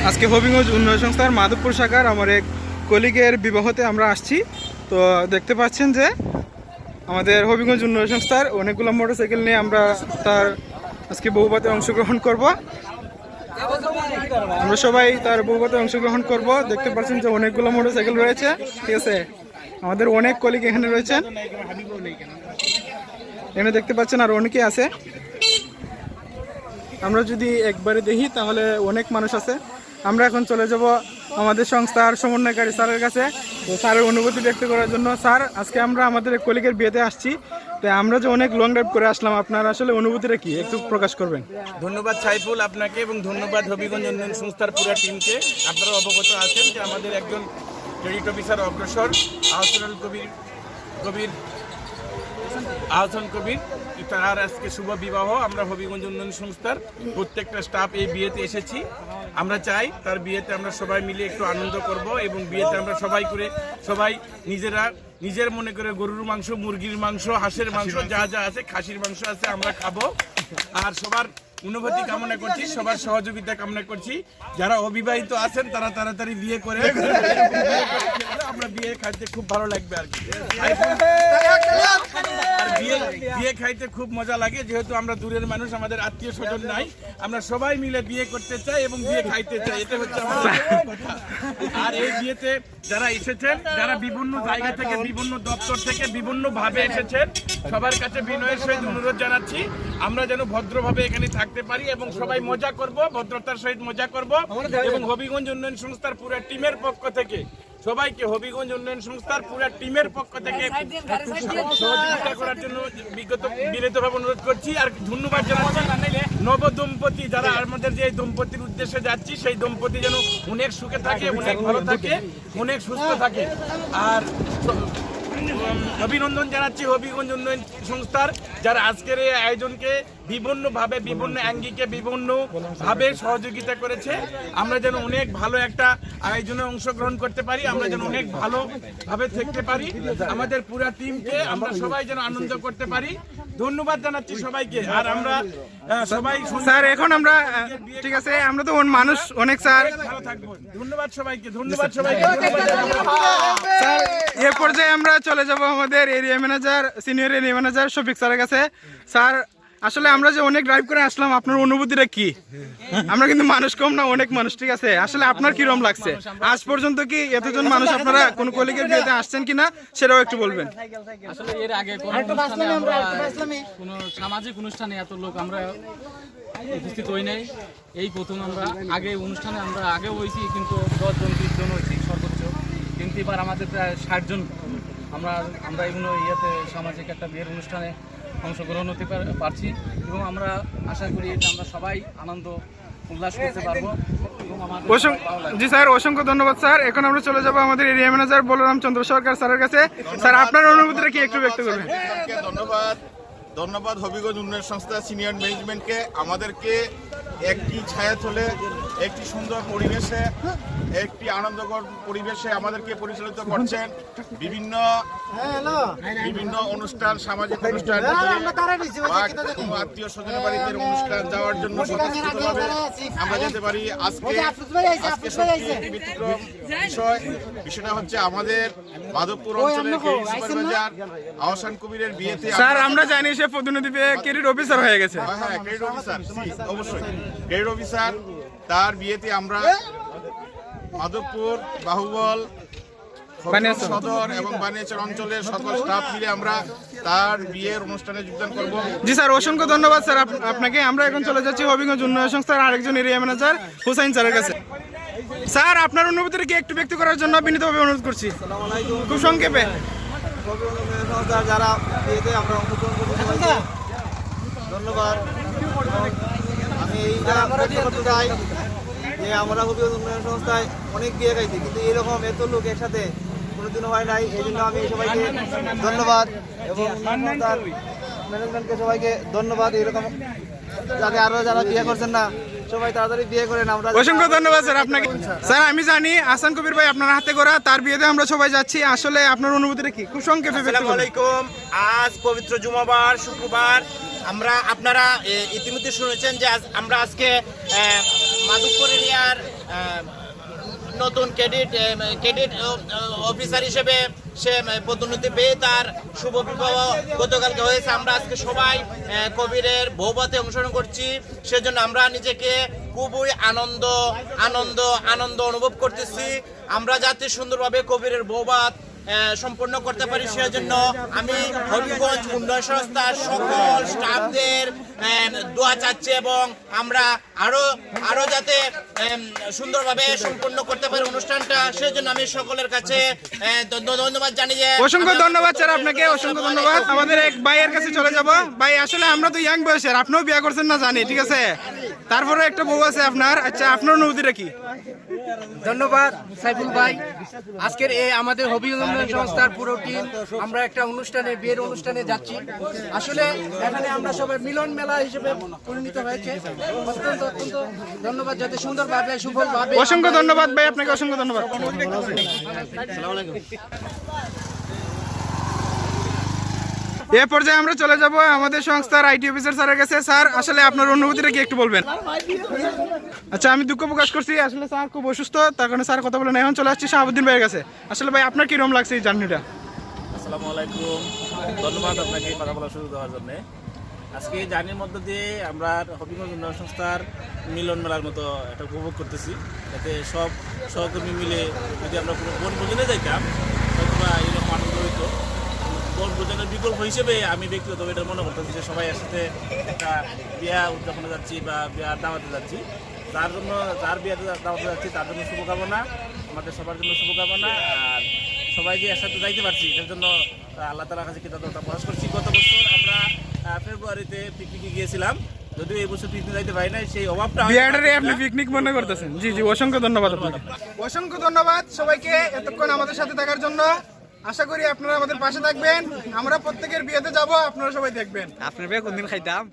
আজকে হবিগঞ্জ উন্নয়ন সংস্থার মাধবপুর শাখার আমার এক কলিগের বিবাহতে আমরা আসছি। তো দেখতে পাচ্ছেন যে আমাদের হবিগঞ্জ উন্নয়ন সংস্থার অনেকগুলো মোটরসাইকেল নিয়ে আমরা তার আজকে বউভাতে অংশগ্রহণ করব। আমরা সবাই তার বউভাতে অংশগ্রহণ করব। দেখতে পাচ্ছেন যে অনেকগুলো মোটরসাইকেল রয়েছে, ঠিক আছে। আমাদের অনেক কলিগ এখানে রয়েছেন, এখানে দেখতে পাচ্ছেন আর অনেকে আছে। আমরা যদি একবারে দেখি তাহলে অনেক মানুষ আছে। আমরা এখন চলে যাব আমাদের সংস্থার সমন্বয়কারী স্যারের কাছে, তো স্যারের অনুভূতি ব্যক্ত করার জন্য। স্যার, আজকে আমরা আমাদের এক কলিগের বিয়েতে আসছি, তো আমরা যে অনেক লং ড্রাইভ করে আসলাম, আপনার আসলে অনুভূতিটা কি একটু প্রকাশ করবেন? ধন্যবাদ সাইফুল আপনাকে এবং ধন্যবাদ হবিগঞ্জ উন্নয়ন সংস্থার পুরো টিমকে। আপনারা অবগত আছেন যে আমাদের একজন ক্রেডিট অফিসার অগ্রসর আহসান কবির তার আজকে শুভ বিবাহ। আমরা হবিগঞ্জ উন্নয়ন সংস্থার প্রত্যেকটা স্টাফ এই বিয়েতে এসেছি। আমরা চাই তার বিয়েতে আমরা সবাই মিলে একটু আনন্দ করব এবং বিয়েতে আমরা সবাই নিজের মনে করে গরুর মাংস, মুরগির মাংস, হাঁসের মাংস, যা যা আছে, খাসির মাংস আছে, আমরা খাবো। আর সবার অনুভূতি কামনা করছি, সবার সহযোগিতা কামনা করছি। যারা অবিবাহিত আছেন তারা তাড়াতাড়ি বিয়ে করে, আমরা বিয়ে খাইতে খুব ভালো লাগবে আর কি। বিয়ে খাইতে খুব মজা লাগে, যেহেতু আমরা দূরের মানুষ, আমাদের আত্মীয় স্বজন নাই, আমরা সবাই মিলে বিয়ে করতে চাই এবং বিয়ে খাইতে চাই, এটা হচ্ছে আমাদের কথা। আর এই বিয়েতে যারা এসেছেন, যারা বিভিন্ন জায়গা থেকে, বিভিন্ন দপ্তর থেকে, বিভিন্ন ভাবে এসেছেন, সবার কাছে বিনয়ের সহিত অনুরোধ জানাচ্ছি আমরা যেন ভদ্রভাবে এখানে থাকতে পারি এবং সবাই মজা করব, ভদ্রতার সহিত মজা করব। এবং হবিগঞ্জ উন্নয়ন সংস্থার পুরো টিমের পক্ষ থেকে সবাইকে, হবিগঞ্জ উন্নয়ন সংস্থার পুরো টিমের পক্ষ থেকে সহযোগিতা করার জন্য বিনীতভাবে অনুরোধ করছি। আর ধন্যবাদ জানাচ্ছি নব দম্পতি, যারা আমাদের যে দম্পতির উদ্দেশ্যে যাচ্ছি, সেই দম্পতি যেন অনেক সুখে থাকে, অনেক ভালো থাকে, অনেক সুস্থ থাকে। আর অভিনন্দন জানাচ্ছি হবিগঞ্জ উন্নয়ন সংস্থার, যারা আজকের এই আয়োজনকে বিভিন্নভাবে, বিভিন্ন অ্যাঙ্গিকে, বিভিন্নভাবে সহযোগিতা করেছে। আমরা যেন অনেক ভালো একটা আয়োজনে অংশগ্রহণ করতে পারি, আমরা যেন অনেক ভালোভাবে থাকতে পারি, আমাদের পুরো টিমকে আমরা সবাই যেন আনন্দ করতে পারি। ধন্যবাদ জানাচ্ছি সবাইকে। আর আমরা সবাই স্যার, এখন আমরা ঠিক আছে, আমরা তো মানুষ অনেক, স্যার ভালো থাকবো। ধন্যবাদ সবাইকে, ধন্যবাদ সবাইকে। স্যার, এ পর্যায়ে আমরা চলে যাব আমাদের area manager, senior area manager Shafiq স্যারের কাছে। স্যার, আসলে আমরা যে অনেক ড্রাইভ করে আসলাম, আপনার অনুভূতিটা কি? আমরা কিন্তু মানুষ কম না, অনেক মানুষ, ঠিক আছে। আসলে আপনার কিরকম লাগছে? আজ পর্যন্ত কি এতজন মানুষ আপনারা কোন কলিগের বিয়েতে আসছেন কিনা সেটাও একটু বলবেন। আসলে এর আগে কোনো সামাজিক অনুষ্ঠানে এত লোক আমরা উপস্থিত হই নাই, এই প্রথম। আমরা আগে অনুষ্ঠানে আমরা আগেও হয়েছি, কিন্তু 10 জন 20 জন হয়েছি সর্বোচ্চ, কিন্তু এবার আমাদের প্রায় 60 জন আমরা এগুলো সামাজিক একটা বিয়ের অনুষ্ঠানে অংশগ্রহণ হতে পারছি এবং আমরা আশা করি যে আমরা সবাই আনন্দ উল্লাস করতে পারবো। জি স্যার, অসংখ্য ধন্যবাদ স্যার। এখন আমরা চলে যাব আমাদের এরিয়া ম্যানেজার বলরাম চন্দ্র সরকার স্যারের কাছে। স্যার, আপনার অনুভূতিটা কি একটু ব্যক্ত করবেন? ধন্যবাদ হবিগঞ্জ উন্নয়ন সংস্থা সিনিয়র ম্যানেজমেন্টকে, আমাদেরকে একটি ছায়াতলে, একটি সুন্দর পরিবেশে, একটি আনন্দকর পরিবেশে আমাদেরকে পরিচালিত করছেন। বিভিন্ন অনুষ্ঠান, সামাজিক অনুষ্ঠান, আত্মীয় স্বজনের বাড়িতে অনুষ্ঠান যাওয়ার জন্য স্বতঃস্ফূর্তভাবে আমরা যেতে পারি। আজকে সত্যি একটি ব্যতিক্রম বিষয়টা হচ্ছে আমাদের মাধবপুর অঞ্চলের ক্রেডিট সুপারভাইজার আহসান কবিরের বিয়েতে। স্যার, আমরা জানি সে প্রতিনিধি ক্রেডিট অফিসার হয়ে গেছে। হ্যাঁ, ক্রেডিট অফিসার, অবশ্যই ক্রেডিট অফিসার। তার বিয়েতে আমরা মাধবপুর, বাহুবল, সদর এবং বানিয়াচর অঞ্চলের সকল স্টাফ মিলে আমরা তার বিয়ের অনুষ্ঠানে যোগদান করব। জি স্যার, অসংখ্য ধন্যবাদ স্যার আপনাকে। আমরা এখন চলে যাচ্ছি হবিগঞ্জ উন্নয়ন সংস্থার আরেকজন এরিয়া ম্যানেজার হুসাইন স্যারের কাছে। স্যার, আপনার অনুভূতিটা কি একটু ব্যক্ত করার জন্য বিনীতভাবে অনুরোধ করছি, খুব সংক্ষেপে। যারা বিয়েতে আমরা অংশগ্রহণ করতে, ধন্যবাদ। আমি এইটা করতে চাই যে আমরা হবিগঞ্জ উন্নয়ন সংস্থায় অনেক বিয়ে খাইছি, কিন্তু এরকম এত লোক একসাথে কোনোদিনও হয় নাই। এই জন্য আমি সবাইকে ধন্যবাদ এবং ম্যানেজমেন্টকে সবাইকে ধন্যবাদ। এরকম যাতে আরো যারা বিয়ে করছেন না, সবাই তাড়াতাড়ি বিয়ে করেন। আমরা অসংখ্য ধন্যবাদ স্যার আপনাকে। স্যার, আমি জানি আহসান কবির ভাই আপনার হাতে করা, তার বিয়েতে আমরা সবাই যাচ্ছি। আসলে আপনার অনুভূতিটা কি খুব সংক্ষেপে? আসসালামু আলাইকুম। আজ পবিত্র জুমাবার, শুক্রবার। আপনারা ইতিমধ্যে শুনেছেন যে আমরা আজকে মাধবপুর এরিয়ার নতুন ক্যাডেট অফিসার হিসেবে সে পদোন্নতি পেয়ে তার শুভ বিবাহ গতকালকে হয়েছে। আমরা আজকে সবাই কবিরের বৌভাতে অংশগ্রহণ করছি, সেজন্য আমরা নিজেকে খুবই আনন্দ অনুভব করতেছি। আমরা যাতে সুন্দরভাবে কবিরের বৌভাত সম্পন্ন করতে পারি, সেজন্য আমি হবিগঞ্জ উন্নয়ন সংস্থার সকল স্টাফদের দোয়া চাচ্ছি এবং আমরা আরো যাতে সুন্দরভাবে সম্পন্ন করতে পারি অনুষ্ঠানটা, সেজন্য আমি সকলের কাছে ধন্যবাদ জানিয়ে অসংখ্য ধন্যবাদ স্যার, আপনাকে অসংখ্য ধন্যবাদ। আমাদের এক ভাইয়ের কাছে চলে যাব। ভাই আসলে আমরা তো ইয়াং বয়সের, আপনিও বিয়ে করছেন না জানি, ঠিক আছে, তারপরে একটা বউ আছে আপনার, আচ্ছা আপনার অনুভূতিটা কি? ধন্যবাদ সাইফুল ভাই। আজকের এই আমাদের হবি উন্নয়ন সংস্থার পুরো টিম আমরা একটা বিয়ের অনুষ্ঠানে যাচ্ছি। আসলে এখানে আমরা সবাই মিলন মেলা হিসেবে পরিণত হয়েছে। অত্যন্ত ধন্যবাদ, যাতে সুন্দরভাবে সুফলভাবে। অসংখ্য ধন্যবাদ ভাই, আপনাকে অসংখ্য ধন্যবাদ। এ পর্যায়ে আমরা চলে যাব আমাদের সংস্থার আইটি অফিসার স্যারের কাছে। স্যার আসলে আপনার অনুভূতিটা কি একটু বলবেন? আচ্ছা, আমি দুঃখ প্রকাশ করছি, আসলে স্যার খুব অসুস্থ, তার কারণে স্যার কথা বলেন। এখন চলে আসছি শাহাবুদ্দিন ভাইয়ের কাছে। আসলে ভাই আপনার কিরকম লাগছে এই জার্নিটা? আসসালামু আলাইকুম, ধন্যবাদ আপনাকে কথা বলার সুযোগ দেওয়ার জন্য। আজকে এই জার্নির মধ্য দিয়ে আমরা হবিগঞ্জ উন্নয়ন সংস্থার মিলন মেলার মতো একটা উপভোগ করতেছি। এতে সব সহকর্মী মিলে যদি আমরা কোনো বনভোজনে যাইতাম হয়তো বা এরকম আনন্দ হইতো। বনভোজনের বিকল্প হিসেবে আমি ব্যক্তিগতভাবে এটা মনে করতেছি যে সবাই একসাথে একটা বিয়া উদযাপনে যাচ্ছি বা বিয়ার দাওয়াতে যাচ্ছি, তার জন্য যার বিয়ার দাওয়াতে যাচ্ছি তার জন্য শুভকামনা, আমাদের সবার জন্য শুভকামনা। আর সবাই যে একসাথে যাইতে পারছি এর জন্য আল্লাহ তাআলার কাছে কৃতজ্ঞতা প্রকাশ করছি। গত বছর আমরা ফেব্রুয়ারিতে পিকনিকে গিয়েছিলাম, যদিও এই বছর পিকনিক যাইতে পারি নাই, সেই অভাবটা বিয়ার্ডারে আপনি পিকনিক মনে করতেছেন। জি জি, অসংখ্য ধন্যবাদ আপনাকে। অসংখ্য ধন্যবাদ সবাইকে এতক্ষণ আমাদের সাথে থাকার জন্য। আশা করি আপনারা আমাদের পাশে থাকবেন। আমরা প্রত্যেকের বিয়েতে যাব, আপনারা সবাই দেখবেন। আপনার বিয়ে কোনদিন খাইতাম?